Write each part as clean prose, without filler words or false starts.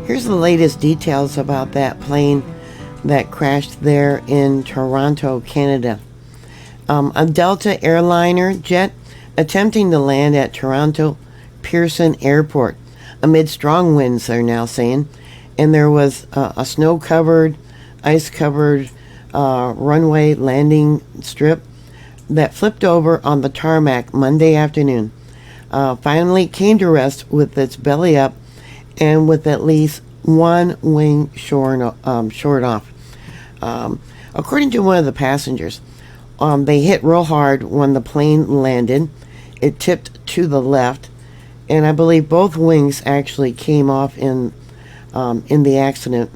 Here's the latest details about that plane that crashed there in Toronto, Canada. A Delta airliner jet attempting to land at Toronto Pearson Airport amid strong winds, they're now saying. And there was a snow-covered, ice-covered runway landing strip that flipped over on the tarmac Monday afternoon. Finally came to rest with its belly up and with at least one wing shorn off. According to one of the passengers, they hit real hard when the plane landed. It tipped to the left, and I believe both wings actually came off in the accident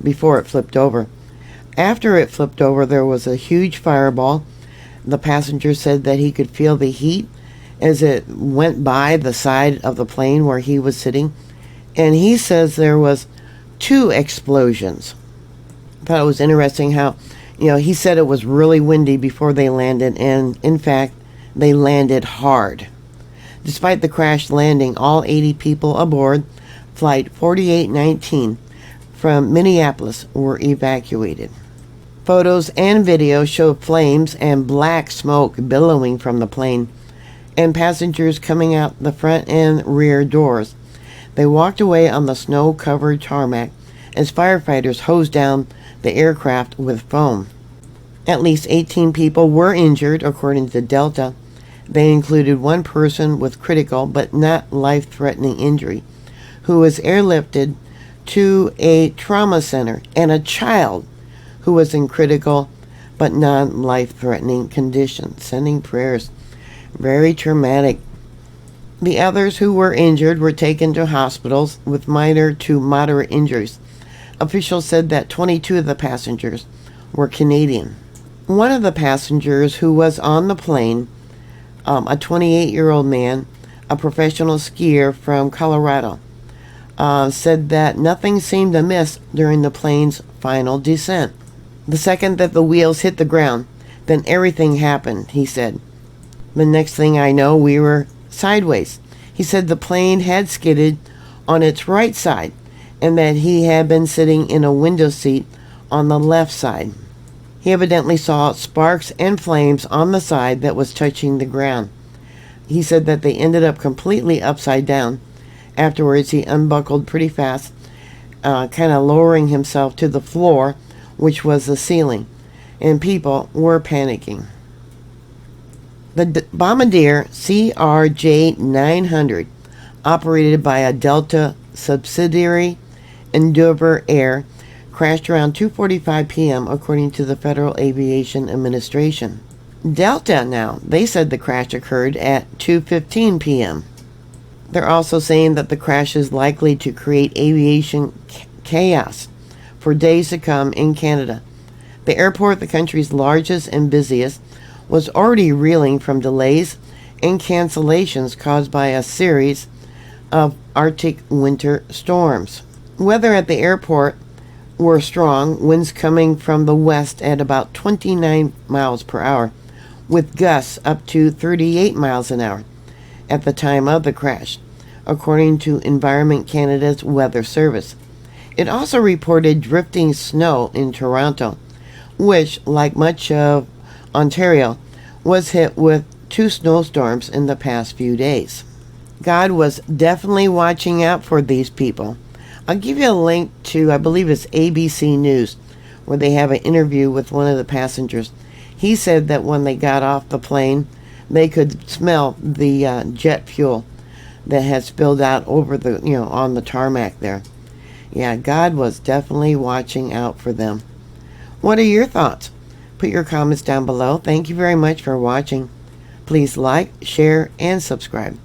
before it flipped over. After it flipped over, there was a huge fireball. The passenger said that he could feel the heat as it went by the side of the plane where he was sitting, and he says there was 2 explosions. I thought it was interesting how, he said it was really windy before they landed, and in fact, they landed hard. Despite the crash landing, all 80 people aboard Flight 4819 from Minneapolis were evacuated. Photos and video show flames and black smoke billowing from the plane, and passengers coming out the front and rear doors. They walked away on the snow-covered tarmac as firefighters hosed down the aircraft with foam. At least 18 people were injured, according to Delta. They included one person with critical but not life-threatening injury, who was airlifted to a trauma center, and a child who was in critical but non-life-threatening condition. Sending prayers. Very traumatic. The others who were injured were taken to hospitals with minor to moderate injuries. Officials said that 22 of the passengers were Canadian. One of the passengers who was on the plane, a 28-year-old man, a professional skier from Colorado, said that nothing seemed amiss during the plane's final descent. The second that the wheels hit the ground, then everything happened, he said. The next thing I know, we were sideways. He said the plane had skidded on its right side and that he had been sitting in a window seat on the left side. He evidently saw sparks and flames on the side that was touching the ground. He said that they ended up completely upside down. Afterwards, he unbuckled pretty fast, kind of lowering himself to the floor, which was the ceiling, and people were panicking. The Bombardier CRJ-900, operated by a Delta subsidiary, Endeavour Air, crashed around 2:45 p.m. according to the Federal Aviation Administration. Delta now, they said the crash occurred at 2:15 p.m. They're also saying that the crash is likely to create aviation chaos for days to come in Canada. The airport, the country's largest and busiest, was already reeling from delays and cancellations caused by a series of Arctic winter storms. Weather at the airport were strong, winds coming from the west at about 29 miles per hour, with gusts up to 38 miles an hour at the time of the crash, according to Environment Canada's Weather Service. It also reported drifting snow in Toronto, which, like much of Ontario, was hit with 2 snowstorms in the past few days. God was definitely watching out for these people. I'll give you a link to, I believe it's ABC News, where they have an interview with one of the passengers. He said that when they got off the plane, they could smell the jet fuel that had spilled out over the, on the tarmac there. Yeah, God was definitely watching out for them. What are your thoughts? Put your comments down below. Thank you very much for watching. Please like, share, and subscribe.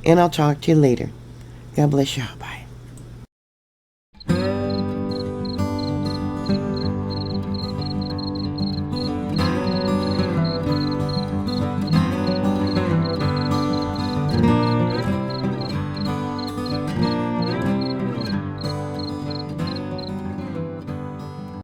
And I'll talk to you later. God bless you. Bye.